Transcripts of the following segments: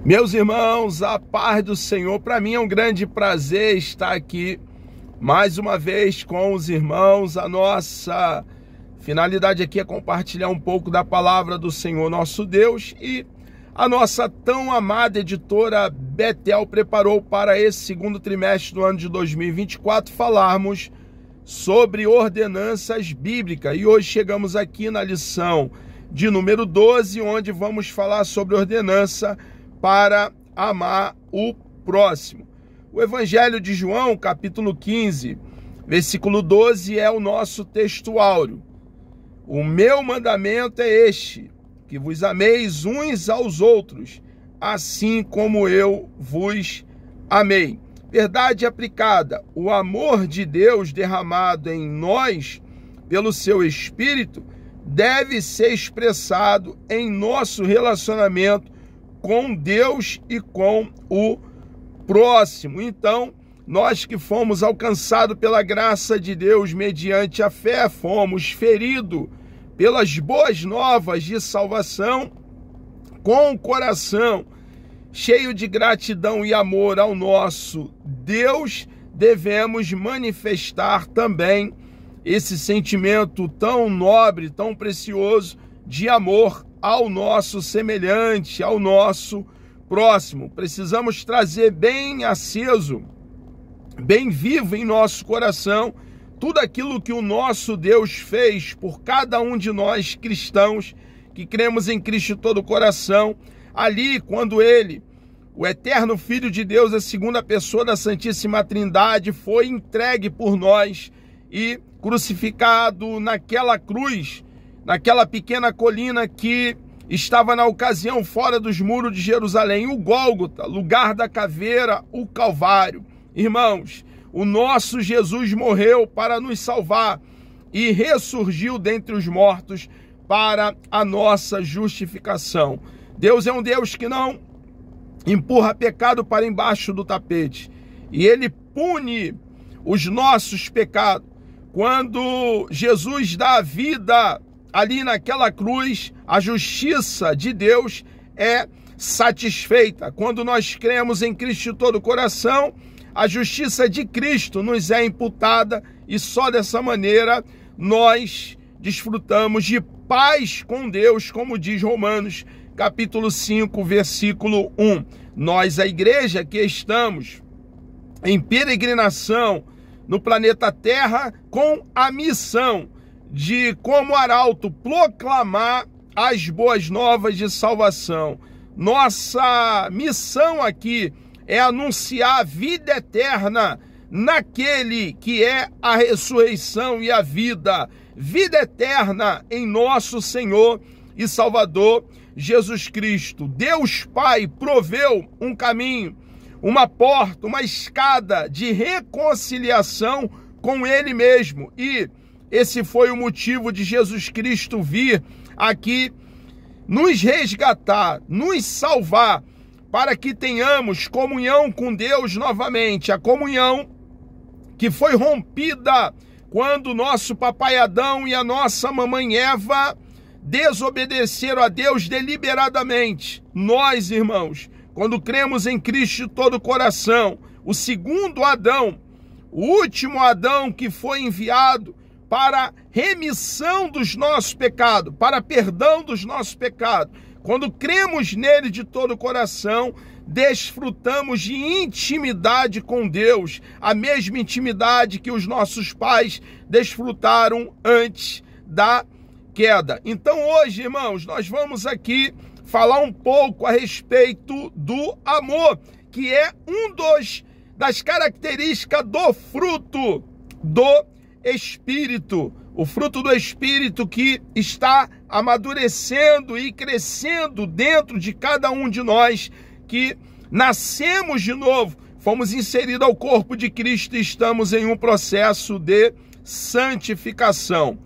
Meus irmãos, a paz do Senhor, para mim é um grande prazer estar aqui mais uma vez com os irmãos. A nossa finalidade aqui é compartilhar um pouco da palavra do Senhor nosso Deus, e a nossa tão amada editora Betel preparou para esse segundo trimestre do ano de 2024 falarmos sobre ordenanças bíblicas. E hoje chegamos aqui na lição de número 12, onde vamos falar sobre ordenança para amar o próximo. O Evangelho de João, capítulo 15, versículo 12, é o nosso texto áureo. O meu mandamento é este, que vos ameis uns aos outros, assim como eu vos amei. Verdade aplicada: o amor de Deus derramado em nós pelo seu Espírito deve ser expressado em nosso relacionamento com Deus e com o próximo. Então, nós que fomos alcançados pela graça de Deus mediante a fé, fomos feridos pelas boas novas de salvação, com o coração cheio de gratidão e amor ao nosso Deus, devemos manifestar também esse sentimento tão nobre, tão precioso de amor ao nosso semelhante, ao nosso próximo. Precisamos trazer bem aceso, bem vivo em nosso coração, tudo aquilo que o nosso Deus fez por cada um de nós cristãos, que cremos em Cristo de todo o coração. Ali, quando Ele, o eterno Filho de Deus, a segunda pessoa da Santíssima Trindade, foi entregue por nós e crucificado naquela cruz, naquela pequena colina que estava na ocasião fora dos muros de Jerusalém, o Gólgota, lugar da caveira, o Calvário. Irmãos, o nosso Jesus morreu para nos salvar e ressurgiu dentre os mortos para a nossa justificação. Deus é um Deus que não empurra pecado para embaixo do tapete, e Ele pune os nossos pecados. Quando Jesus dá a vida ali naquela cruz, a justiça de Deus é satisfeita. Quando nós cremos em Cristo de todo o coração, a justiça de Cristo nos é imputada, e só dessa maneira nós desfrutamos de paz com Deus, como diz Romanos, capítulo 5, versículo 1. Nós, a igreja que estamos em peregrinação no planeta Terra, com a missão de, como arauto, proclamar as boas novas de salvação. Nossa missão aqui é anunciar a vida eterna naquele que é a ressurreição e a vida. Vida eterna em nosso Senhor e Salvador Jesus Cristo. Deus Pai proveu um caminho, uma porta, uma escada de reconciliação com Ele mesmo. E esse foi o motivo de Jesus Cristo vir aqui nos resgatar, nos salvar, para que tenhamos comunhão com Deus novamente. A comunhão que foi rompida quando nosso papai Adão e a nossa mamãe Eva desobedeceram a Deus deliberadamente. Nós, irmãos, quando cremos em Cristo de todo o coração, o segundo Adão, o último Adão que foi enviado para remissão dos nossos pecados, para perdão dos nossos pecados, quando cremos nele de todo o coração, desfrutamos de intimidade com Deus, a mesma intimidade que os nossos pais desfrutaram antes da queda. Então hoje, irmãos, nós vamos aqui falar um pouco a respeito do amor, que é das características do fruto do Espírito. O fruto do Espírito que está amadurecendo e crescendo dentro de cada um de nós, que nascemos de novo, fomos inseridos ao corpo de Cristo e estamos em um processo de santificação.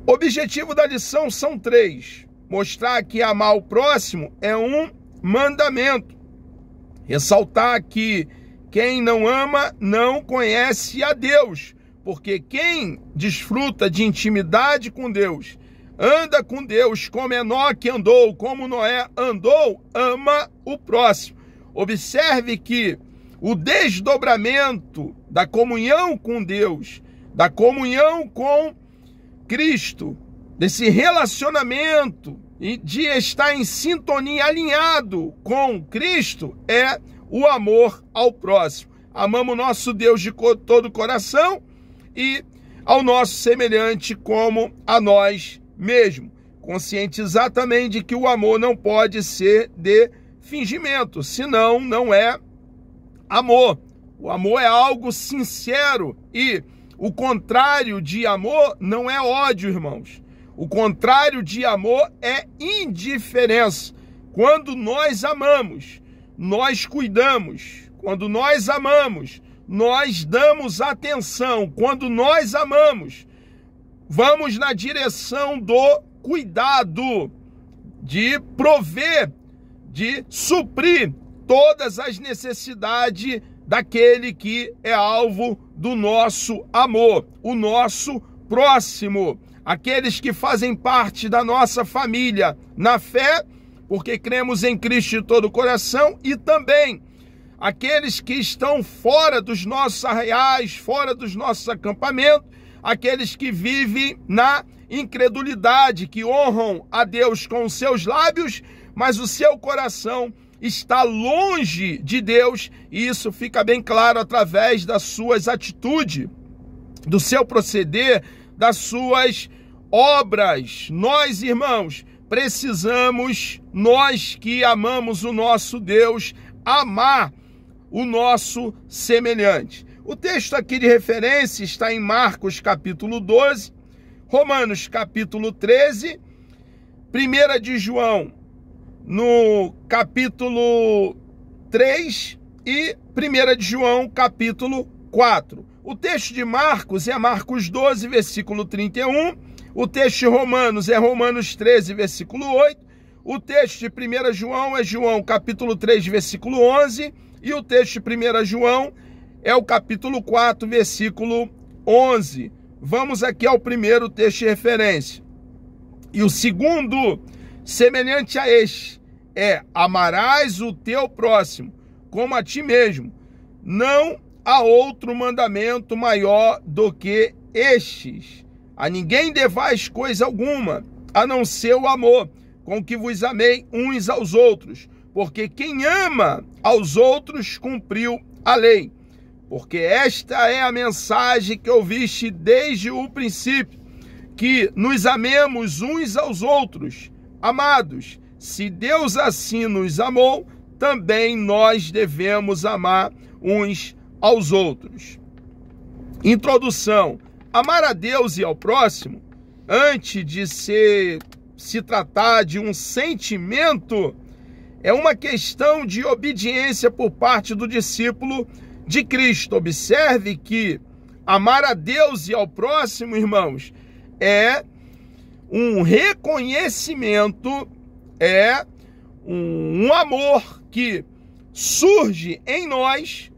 O objetivo da lição são 3. Mostrar que amar o próximo é um mandamento. Ressaltar que quem não ama não conhece a Deus, porque quem desfruta de intimidade com Deus, anda com Deus como Enoque andou, como Noé andou, ama o próximo. Observe que o desdobramento da comunhão com Deus, da comunhão com Cristo, desse relacionamento e de estar em sintonia, alinhado com Cristo, é o amor ao próximo. Amamos nosso Deus de todo o coração e ao nosso semelhante como a nós mesmos. Consciente exatamente de que o amor não pode ser de fingimento, senão não é amor. O amor é algo sincero e o contrário de amor não é ódio, irmãos. O contrário de amor é indiferença. Quando nós amamos, nós cuidamos. Quando nós amamos, nós damos atenção. Quando nós amamos, vamos na direção do cuidado, de prover, de suprir todas as necessidades daquele que é alvo do nosso amor, o nosso próximo, aqueles que fazem parte da nossa família na fé, porque cremos em Cristo de todo o coração, e também aqueles que estão fora dos nossos arraiais, fora dos nossos acampamentos, aqueles que vivem na incredulidade, que honram a Deus com os seus lábios, mas o seu coração está longe de Deus, e isso fica bem claro através das suas atitudes, do seu proceder, das suas obras. Nós, irmãos, precisamos, nós que amamos o nosso Deus, amar o nosso semelhante. O texto aqui de referência está em Marcos capítulo 12, Romanos capítulo 13, 1 de João no capítulo 3 e 1 de João capítulo 4. O texto de Marcos é Marcos 12, versículo 31. O texto de Romanos é Romanos 13, versículo 8. O texto de 1 João é João capítulo 3, versículo 11. E o texto de 1 João é o capítulo 4, versículo 11. Vamos aqui ao primeiro texto de referência. E o segundo, semelhante a este, é: amarás o teu próximo como a ti mesmo. Não há outro mandamento maior do que estes. A ninguém devais coisa alguma, a não ser o amor, com que vos amei uns aos outros. Porque quem ama aos outros cumpriu a lei. Porque esta é a mensagem que ouviste desde o princípio, que nos amemos uns aos outros. Amados, se Deus assim nos amou, também nós devemos amar uns aos outros. Introdução. Amar a Deus e ao próximo, antes de se tratar de um sentimento, é uma questão de obediência por parte do discípulo de Cristo. Observe que amar a Deus e ao próximo, irmãos, é um reconhecimento, é um amor que surge em nós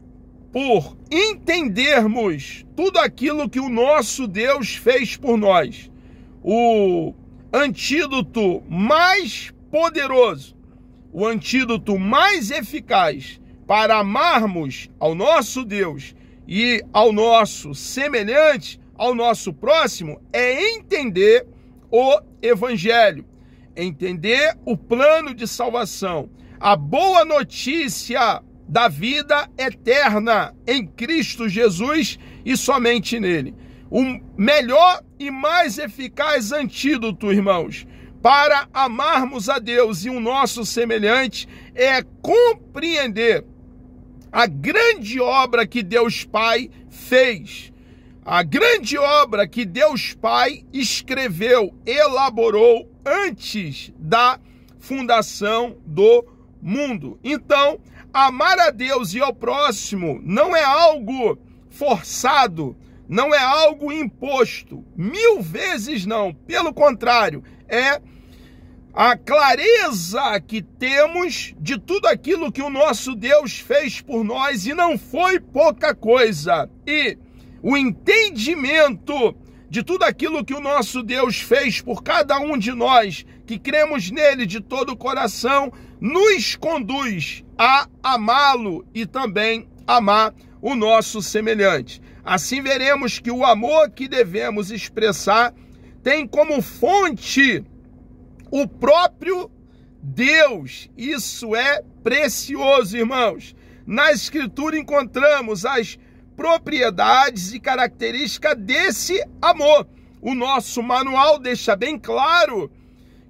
por entendermos tudo aquilo que o nosso Deus fez por nós. O antídoto mais poderoso, o antídoto mais eficaz para amarmos ao nosso Deus e ao nosso semelhante, ao nosso próximo, é entender o Evangelho, entender o plano de salvação, a boa notícia da vida eterna em Cristo Jesus e somente nele. O melhor e mais eficaz antídoto, irmãos, para amarmos a Deus e o nosso semelhante é compreender a grande obra que Deus Pai fez, a grande obra que Deus Pai escreveu, elaborou antes da fundação do mundo. Então, amar a Deus e ao próximo não é algo forçado, não é algo imposto, 1000 vezes não. Pelo contrário, é a clareza que temos de tudo aquilo que o nosso Deus fez por nós, e não foi pouca coisa, e o entendimento de tudo aquilo que o nosso Deus fez por cada um de nós, que cremos nele de todo o coração, nos conduz a amá-lo e também amar o nosso semelhante. Assim veremos que o amor que devemos expressar tem como fonte o próprio Deus. Isso é precioso, irmãos. Na Escritura encontramos as propriedades e características desse amor. O nosso manual deixa bem claro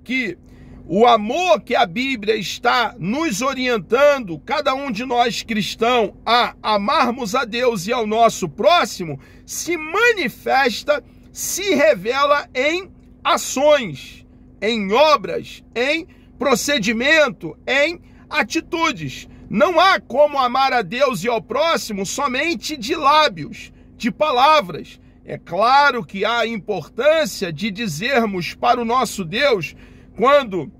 que o amor que a Bíblia está nos orientando, cada um de nós cristãos, a amarmos a Deus e ao nosso próximo, se manifesta, se revela em ações, em obras, em procedimento, em atitudes. Não há como amar a Deus e ao próximo somente de lábios, de palavras. É claro que há a importância de dizermos para o nosso Deus, quando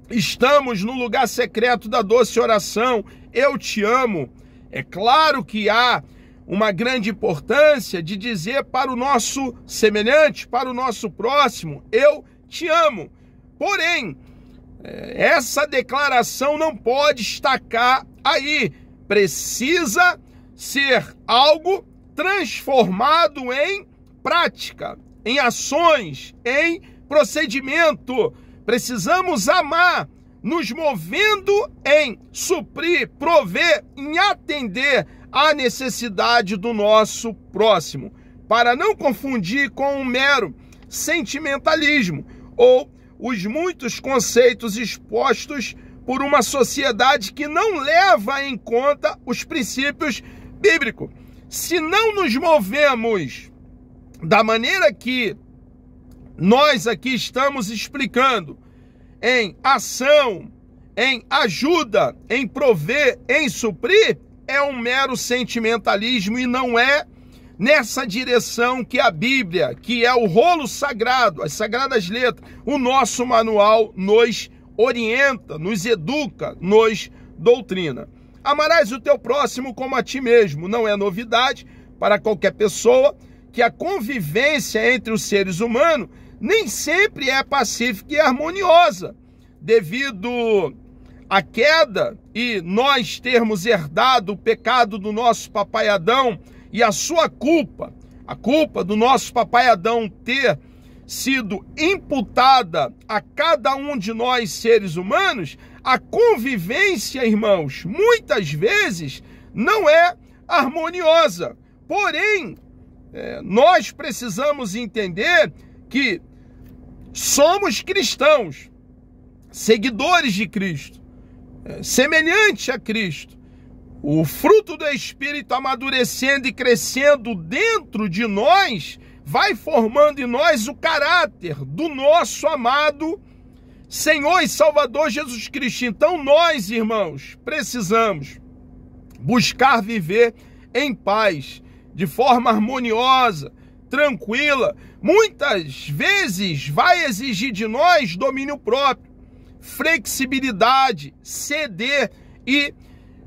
estamos no lugar secreto da doce oração, eu te amo. É claro que há uma grande importância de dizer para o nosso semelhante, para o nosso próximo, eu te amo. Porém, essa declaração não pode estacar aí. Precisa ser algo transformado em prática, em ações, em procedimento. Precisamos amar, nos movendo em suprir, prover, em atender à necessidade do nosso próximo, para não confundir com um mero sentimentalismo ou os muitos conceitos expostos por uma sociedade que não leva em conta os princípios bíblicos. Se não nos movemos da maneira que nós aqui estamos explicando, em ação, em ajuda, em prover, em suprir, é um mero sentimentalismo e não é nessa direção que a Bíblia, que é o rolo sagrado, as sagradas letras, o nosso manual nos orienta, nos educa, nos doutrina. Amarás o teu próximo como a ti mesmo. Não é novidade para qualquer pessoa que a convivência entre os seres humanos nem sempre é pacífica e harmoniosa, devido à queda e nós termos herdado o pecado do nosso papai Adão e a sua culpa, a culpa do nosso papai Adão ter sido imputada a cada um de nós seres humanos. A convivência, irmãos, muitas vezes não é harmoniosa. Porém, nós precisamos entender que somos cristãos, seguidores de Cristo, semelhante a Cristo. O fruto do Espírito amadurecendo e crescendo dentro de nós, vai formando em nós o caráter do nosso amado Senhor e Salvador Jesus Cristo. Então nós, irmãos, precisamos buscar viver em paz, de forma harmoniosa, tranquila. Muitas vezes vai exigir de nós domínio próprio, flexibilidade, ceder, e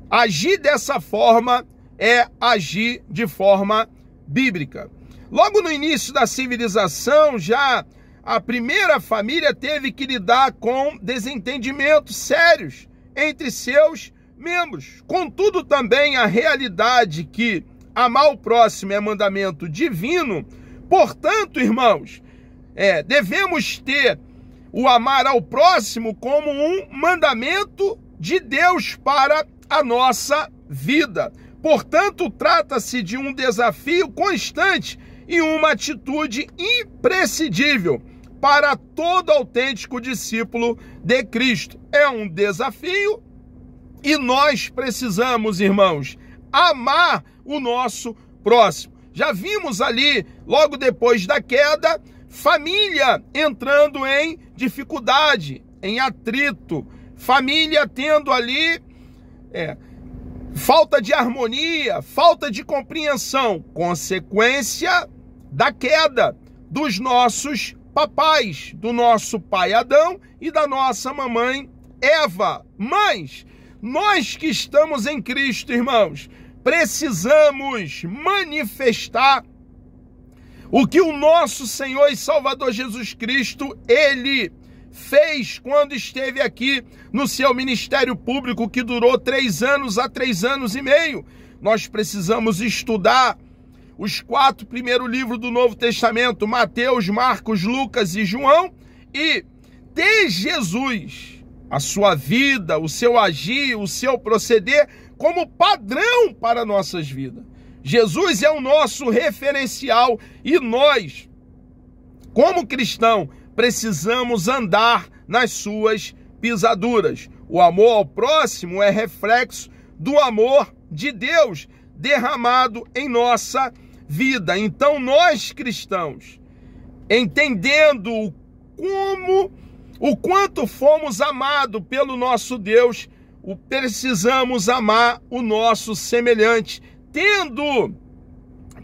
agir dessa forma é agir de forma bíblica. Logo no início da civilização, já a primeira família teve que lidar com desentendimentos sérios entre seus membros. Contudo, também a realidade que amar o próximo é mandamento divino. Portanto, irmãos, devemos ter o amar ao próximo como um mandamento de Deus para a nossa vida. Portanto, trata-se de um desafio constante e uma atitude imprescindível para todo autêntico discípulo de Cristo. É um desafio e nós precisamos, irmãos, amar o nosso próximo. Já vimos ali, logo depois da queda, família entrando em dificuldade, em atrito, família tendo ali falta de harmonia, falta de compreensão, consequência da queda dos nossos papais, do nosso pai Adão e da nossa mamãe Eva. Mas nós que estamos em Cristo, irmãos, precisamos manifestar O que o nosso Senhor e Salvador Jesus Cristo, Ele fez quando esteve aqui no seu ministério público, que durou 3 anos a 3 anos e meio. Nós precisamos estudar os 4 primeiros livros do Novo Testamento, Mateus, Marcos, Lucas e João, e ter Jesus, a sua vida, o seu agir, o seu proceder, como padrão para nossas vidas. Jesus é o nosso referencial e nós, como cristão, precisamos andar nas suas pisaduras. O amor ao próximo é reflexo do amor de Deus derramado em nossa vida. Então nós cristãos, entendendo o quanto fomos amados pelo nosso Deus, precisamos amar o nosso semelhante, tendo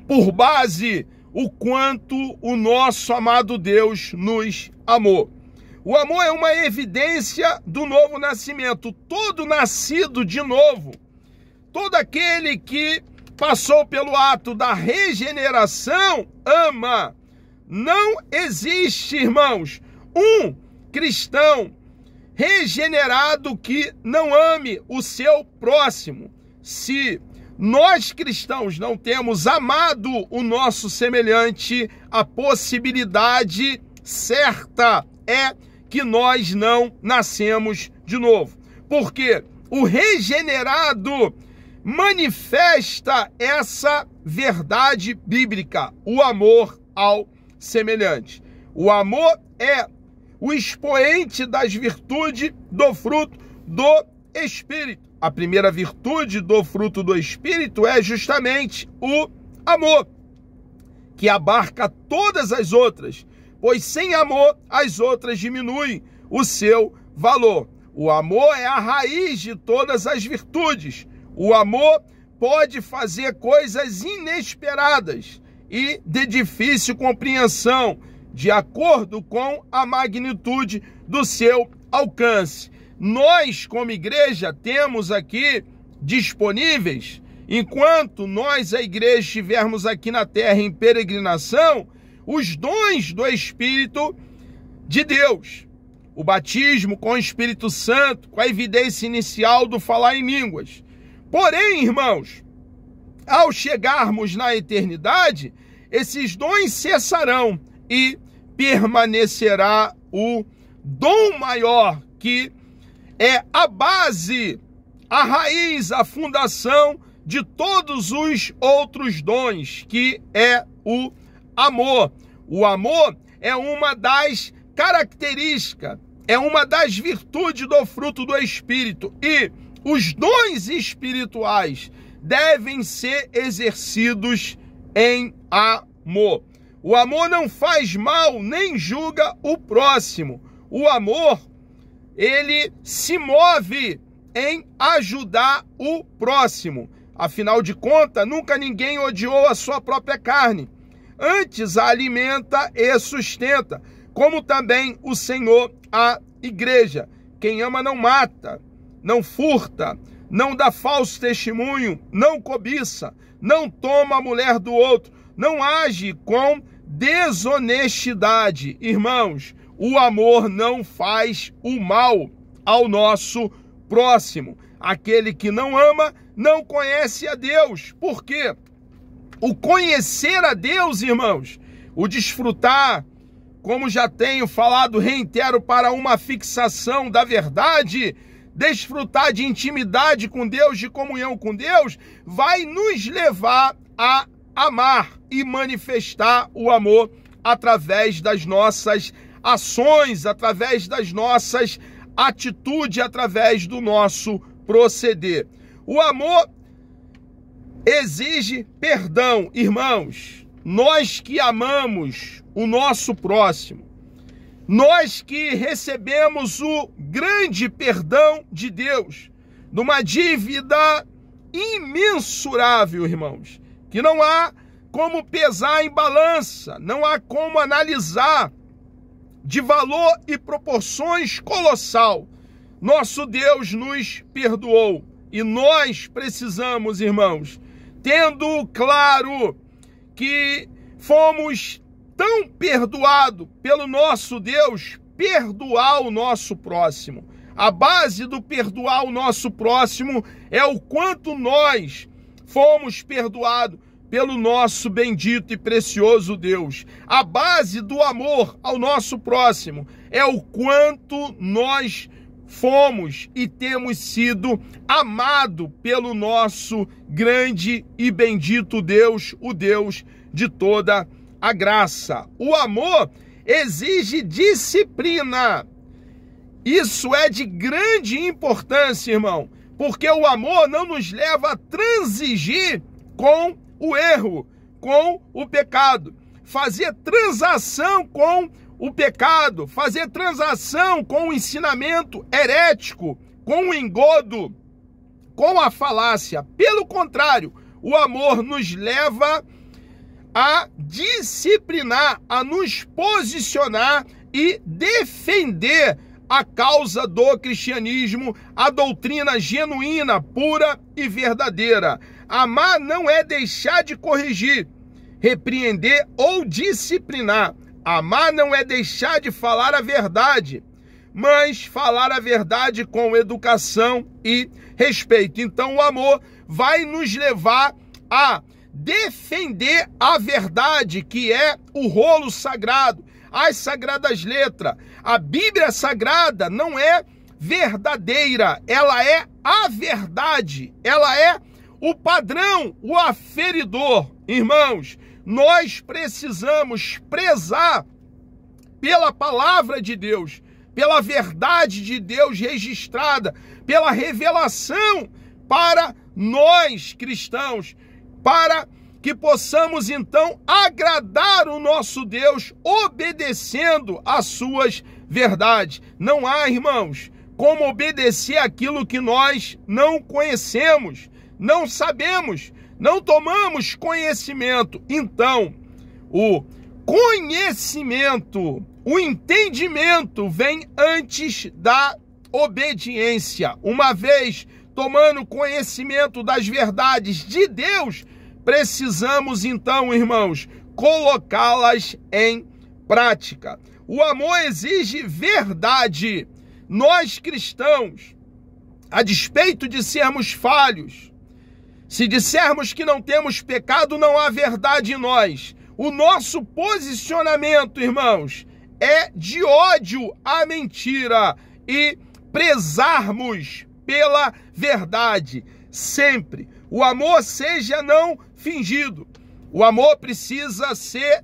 por base o quanto o nosso amado Deus nos amou. O amor é uma evidência do novo nascimento. Todo nascido de novo, todo aquele que passou pelo ato da regeneração, ama. Não existe, irmãos, um cristão regenerado que não ame o seu próximo. Se nós cristãos não temos amado o nosso semelhante, a possibilidade certa é que nós não nascemos de novo. Porque o regenerado manifesta essa verdade bíblica, o amor ao semelhante. O amor é o expoente das virtudes do fruto do Espírito. A primeira virtude do fruto do Espírito é justamente o amor, que abarca todas as outras, pois sem amor as outras diminuem o seu valor. O amor é a raiz de todas as virtudes. O amor pode fazer coisas inesperadas e de difícil compreensão, de acordo com a magnitude do seu alcance. Nós, como igreja, temos aqui disponíveis, enquanto nós, a igreja, estivermos aqui na terra em peregrinação, os dons do Espírito de Deus. O batismo com o Espírito Santo, com a evidência inicial do falar em línguas. Porém, irmãos, ao chegarmos na eternidade, esses dons cessarão e permanecerá o dom maior, que é a base, a raiz, a fundação de todos os outros dons, que é o amor. O amor é uma das características, é uma das virtudes do fruto do Espírito. E os dons espirituais devem ser exercidos em amor. O amor não faz mal, nem julga o próximo. O amor, ele se move em ajudar o próximo. Afinal de contas, nunca ninguém odiou a sua própria carne. Antes a alimenta e sustenta, como também o Senhor a igreja. Quem ama não mata, não furta, não dá falso testemunho, não cobiça, não toma a mulher do outro, não age com desonestidade. Irmãos, o amor não faz o mal ao nosso próximo. Aquele que não ama não conhece a Deus. Por quê? O conhecer a Deus, irmãos, o desfrutar, como já tenho falado, reitero, para uma fixação da verdade, desfrutar de intimidade com Deus, de comunhão com Deus, vai nos levar a amar e manifestar o amor através das nossas ações, através das nossas atitudes, através do nosso proceder. O amor exige perdão, irmãos. Nós que amamos o nosso próximo, nós que recebemos o grande perdão de Deus, numa dívida imensurável, irmãos, que não há como pesar em balança, não há como analisar, de valor e proporções colossal. Nosso Deus nos perdoou e nós precisamos, irmãos, tendo claro que fomos tão perdoados pelo nosso Deus, perdoar o nosso próximo. A base do perdoar o nosso próximo é o quanto nós fomos perdoados pelo nosso bendito e precioso Deus. A base do amor ao nosso próximo é o quanto nós fomos e temos sido amados pelo nosso grande e bendito Deus, o Deus de toda a graça. O amor exige disciplina. Isso é de grande importância, irmão, porque o amor não nos leva a transigir com o erro, com o pecado, fazer transação com o pecado, fazer transação com o ensinamento herético, com o engodo, com a falácia. Pelo contrário, o amor nos leva a disciplinar, a nos posicionar e defender a causa do cristianismo, a doutrina genuína, pura e verdadeira. Amar não é deixar de corrigir, repreender ou disciplinar. Amar não é deixar de falar a verdade, mas falar a verdade com educação e respeito. Então o amor vai nos levar a defender a verdade, que é o rolo sagrado, as sagradas letras. A Bíblia Sagrada não é verdadeira, ela é a verdade, ela é o padrão, o aferidor. Irmãos, nós precisamos prezar pela palavra de Deus, pela verdade de Deus registrada, pela revelação para nós cristãos, para que possamos então agradar o nosso Deus obedecendo às suas verdades. Não há, irmãos, como obedecer aquilo que nós não conhecemos, não sabemos, não tomamos conhecimento. Então, o conhecimento, o entendimento vem antes da obediência. Uma vez tomando conhecimento das verdades de Deus, precisamos então, irmãos, colocá-las em prática. O amor exige verdade. Nós cristãos, a despeito de sermos falhos, se dissermos que não temos pecado, não há verdade em nós. O nosso posicionamento, irmãos, é de ódio à mentira e prezarmos pela verdade sempre. O amor seja não fingido. O amor precisa ser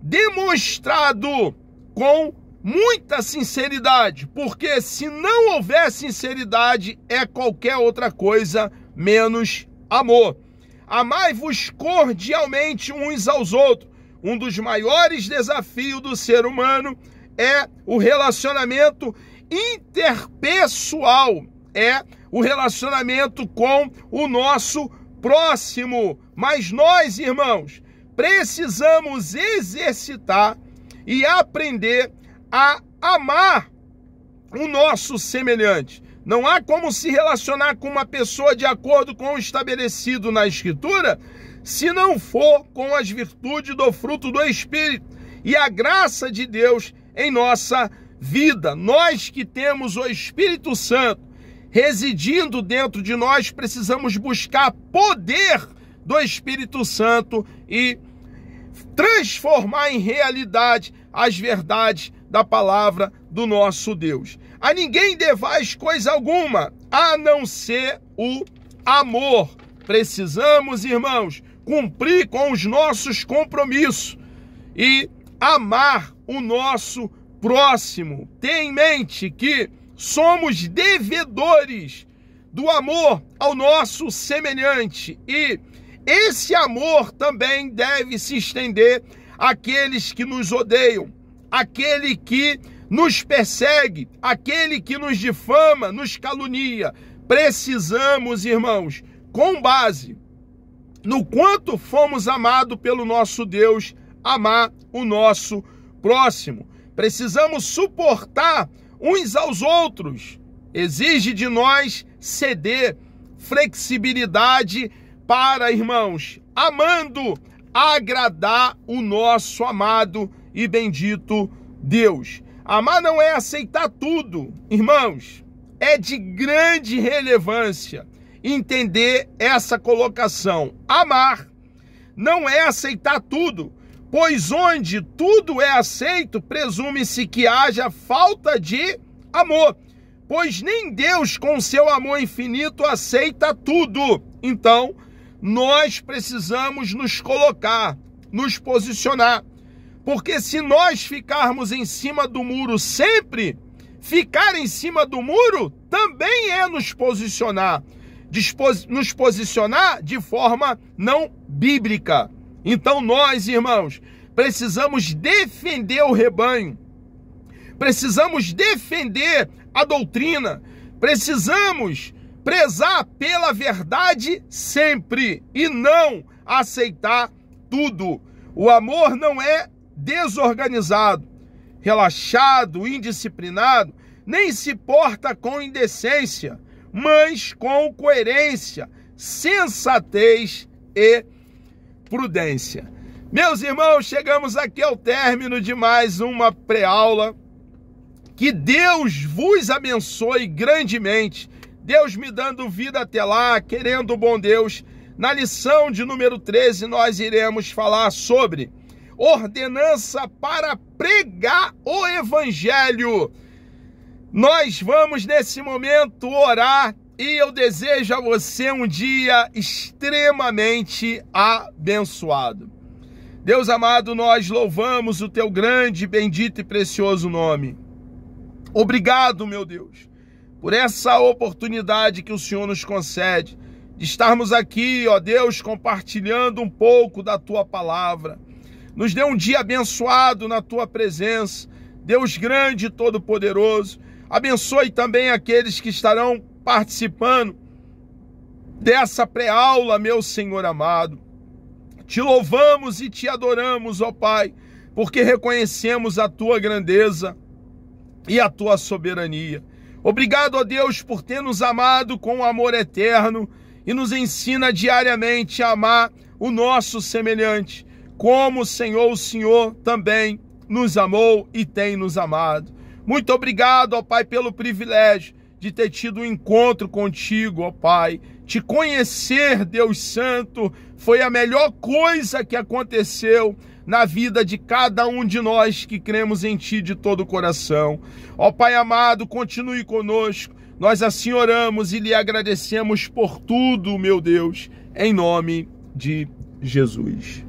demonstrado com muita sinceridade, porque se não houver sinceridade, é qualquer outra coisa menos amor. Amai-vos cordialmente uns aos outros. Um dos maiores desafios do ser humano é o relacionamento interpessoal, é o relacionamento com o nosso próximo. Mas nós, irmãos, precisamos exercitar e aprender a amar o nosso semelhante. Não há como se relacionar com uma pessoa de acordo com o estabelecido na Escritura, se não for com as virtudes do fruto do Espírito e a graça de Deus em nossa vida. Nós que temos o Espírito Santo residindo dentro de nós, precisamos buscar poder do Espírito Santo e transformar em realidade as verdades da palavra do nosso Deus. A ninguém devais coisa alguma, a não ser o amor. Precisamos, irmãos, cumprir com os nossos compromissos e amar o nosso próximo. Tenha em mente que somos devedores do amor ao nosso semelhante e esse amor também deve se estender àqueles que nos odeiam, àquele que nos persegue, aquele que nos difama, nos calunia. Precisamos, irmãos, com base no quanto fomos amados pelo nosso Deus, amar o nosso próximo. Precisamos suportar uns aos outros. Exige de nós ceder, flexibilidade para, irmãos, amando agradar o nosso amado e bendito Deus. Amar não é aceitar tudo, irmãos. É de grande relevância entender essa colocação. Amar não é aceitar tudo, pois onde tudo é aceito, presume-se que haja falta de amor, pois nem Deus, com seu amor infinito, aceita tudo. Então, nós precisamos nos colocar, nos posicionar, porque se nós ficarmos em cima do muro sempre, ficar em cima do muro também é nos posicionar de forma não bíblica. Então nós, irmãos, precisamos defender o rebanho, precisamos defender a doutrina, precisamos prezar pela verdade sempre e não aceitar tudo. O amor não é desorganizado, relaxado, indisciplinado, nem se porta com indecência, mas com coerência, sensatez e prudência. Meus irmãos, chegamos aqui ao término de mais uma pré-aula. Que Deus vos abençoe grandemente. Deus me dando vida até lá, querendo o bom Deus. Na lição de número 13, nós iremos falar sobre ordenança para pregar o evangelho. Nós vamos nesse momento orar e eu desejo a você um dia extremamente abençoado. Deus amado, nós louvamos o teu grande, bendito e precioso nome. Obrigado, meu Deus, por essa oportunidade que o Senhor nos concede de estarmos aqui, ó Deus, compartilhando um pouco da tua palavra. Nos dê um dia abençoado na tua presença, Deus grande e todo-poderoso. Abençoe também aqueles que estarão participando dessa pré-aula, meu Senhor amado. Te louvamos e te adoramos, ó Pai, porque reconhecemos a tua grandeza e a tua soberania. Obrigado, ó Deus, por ter nos amado com amor eterno e nos ensina diariamente a amar o nosso semelhante, como o Senhor também nos amou e tem nos amado. Muito obrigado, ó Pai, pelo privilégio de ter tido um encontro contigo, ó Pai. Te conhecer, Deus Santo, foi a melhor coisa que aconteceu na vida de cada um de nós que cremos em Ti de todo o coração. Ó Pai amado, continue conosco. Nós assim oramos e lhe agradecemos por tudo, meu Deus, em nome de Jesus.